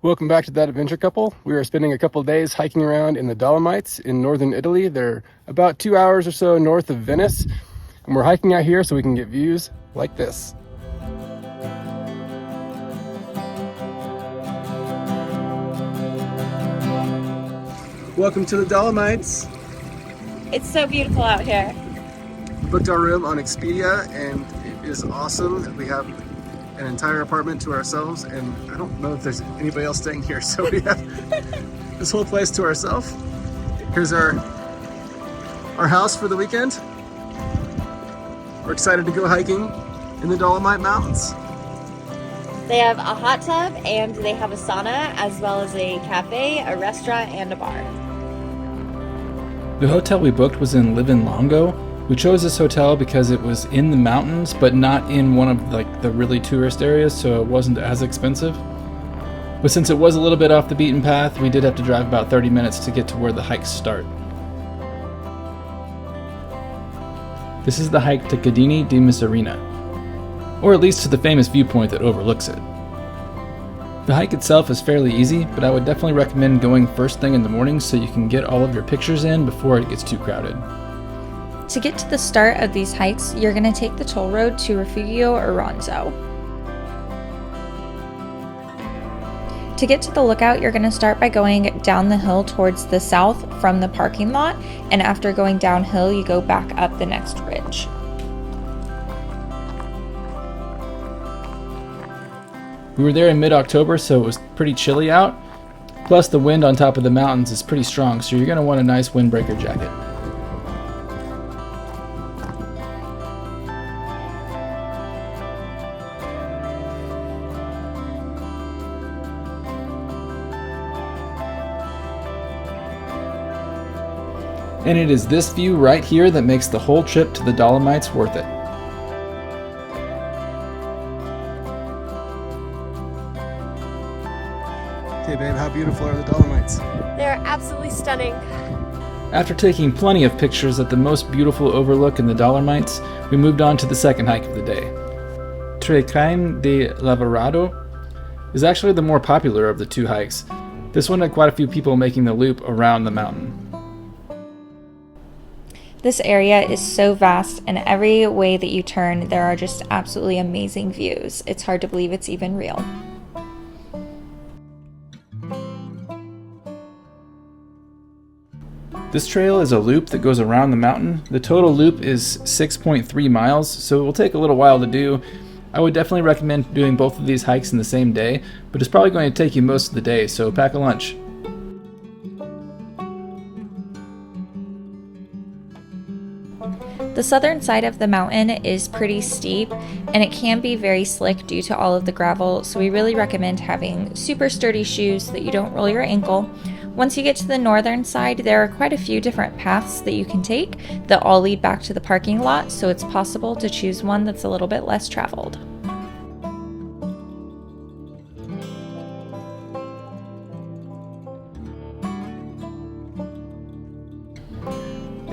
Welcome back to That Adventure Couple. We are spending a couple of days hiking around in the Dolomites in northern Italy. They're about 2 hours or so north of Venice. And we're hiking out here so we can get views like this. Welcome to the Dolomites. It's so beautiful out here. We booked our room on Expedia and it is awesome. We have an entire apartment to ourselves, and I don't know if there's anybody else staying here, so we have this whole place to ourselves. Here's our house for the weekend. We're excited to go hiking in the Dolomite Mountains. They have a hot tub and they have a sauna, as well as a cafe, a restaurant, and a bar. The hotel we booked was in Longo. We chose this hotel because it was in the mountains, but not in one of the really tourist areas, so it wasn't as expensive. But since it was a little bit off the beaten path, we did have to drive about 30 minutes to get to where the hikes start. This is the hike to Cadini di Misurina, or at least to the famous viewpoint that overlooks it. The hike itself is fairly easy, but I would definitely recommend going first thing in the morning so you can get all of your pictures in before it gets too crowded. To get to the start of these hikes, you're going to take the toll road to Refugio Oronzo. To get to the lookout, you're going to start by going down the hill towards the south from the parking lot, and after going downhill, you go back up the next ridge. We were there in mid-October, so it was pretty chilly out. Plus, the wind on top of the mountains is pretty strong, so you're going to want a nice windbreaker jacket. And it is this view right here that makes the whole trip to the Dolomites worth it. Okay, babe, how beautiful are the Dolomites? They're absolutely stunning. After taking plenty of pictures at the most beautiful overlook in the Dolomites, we moved on to the second hike of the day. Tranquility de Lavorado is actually the more popular of the two hikes. This one had quite a few people making the loop around the mountain. This area is so vast, and every way that you turn, there are just absolutely amazing views. It's hard to believe it's even real. This trail is a loop that goes around the mountain. The total loop is 6.3 miles, so it will take a little while to do. I would definitely recommend doing both of these hikes in the same day, but it's probably going to take you most of the day, so pack a lunch. The southern side of the mountain is pretty steep, and it can be very slick due to all of the gravel, so we really recommend having super sturdy shoes so that you don't roll your ankle. Once you get to the northern side, there are quite a few different paths that you can take that all lead back to the parking lot, so it's possible to choose one that's a little bit less traveled.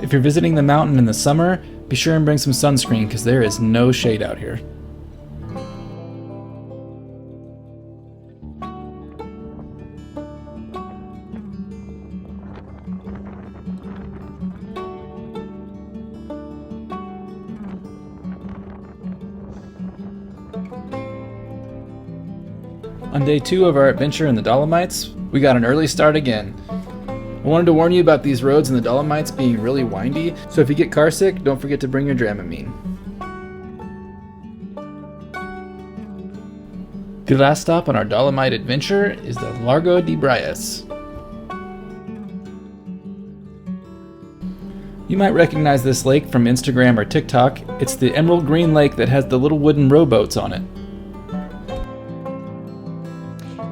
If you're visiting the mountain in the summer, be sure and bring some sunscreen because there is no shade out here. On day 2 of our adventure in the Dolomites, we got an early start again. I wanted to warn you about these roads in the Dolomites being really windy, so if you get carsick, don't forget to bring your Dramamine. The last stop on our Dolomite adventure is the Largo di Braias. You might recognize this lake from Instagram or TikTok. It's the emerald green lake that has the little wooden rowboats on it.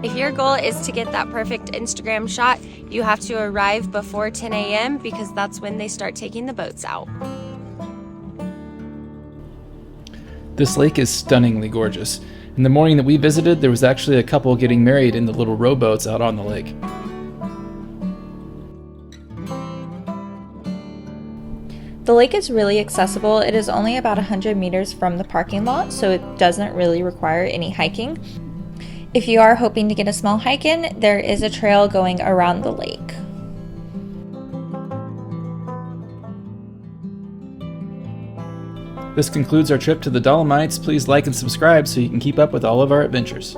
If your goal is to get that perfect Instagram shot, you have to arrive before 10 a.m. because that's when they start taking the boats out. This lake is stunningly gorgeous. In the morning that we visited, there was actually a couple getting married in the little rowboats out on the lake. The lake is really accessible. It is only about 100 meters from the parking lot, so it doesn't really require any hiking. If you are hoping to get a small hike in, there is a trail going around the lake. This concludes our trip to the Dolomites. Please like and subscribe so you can keep up with all of our adventures.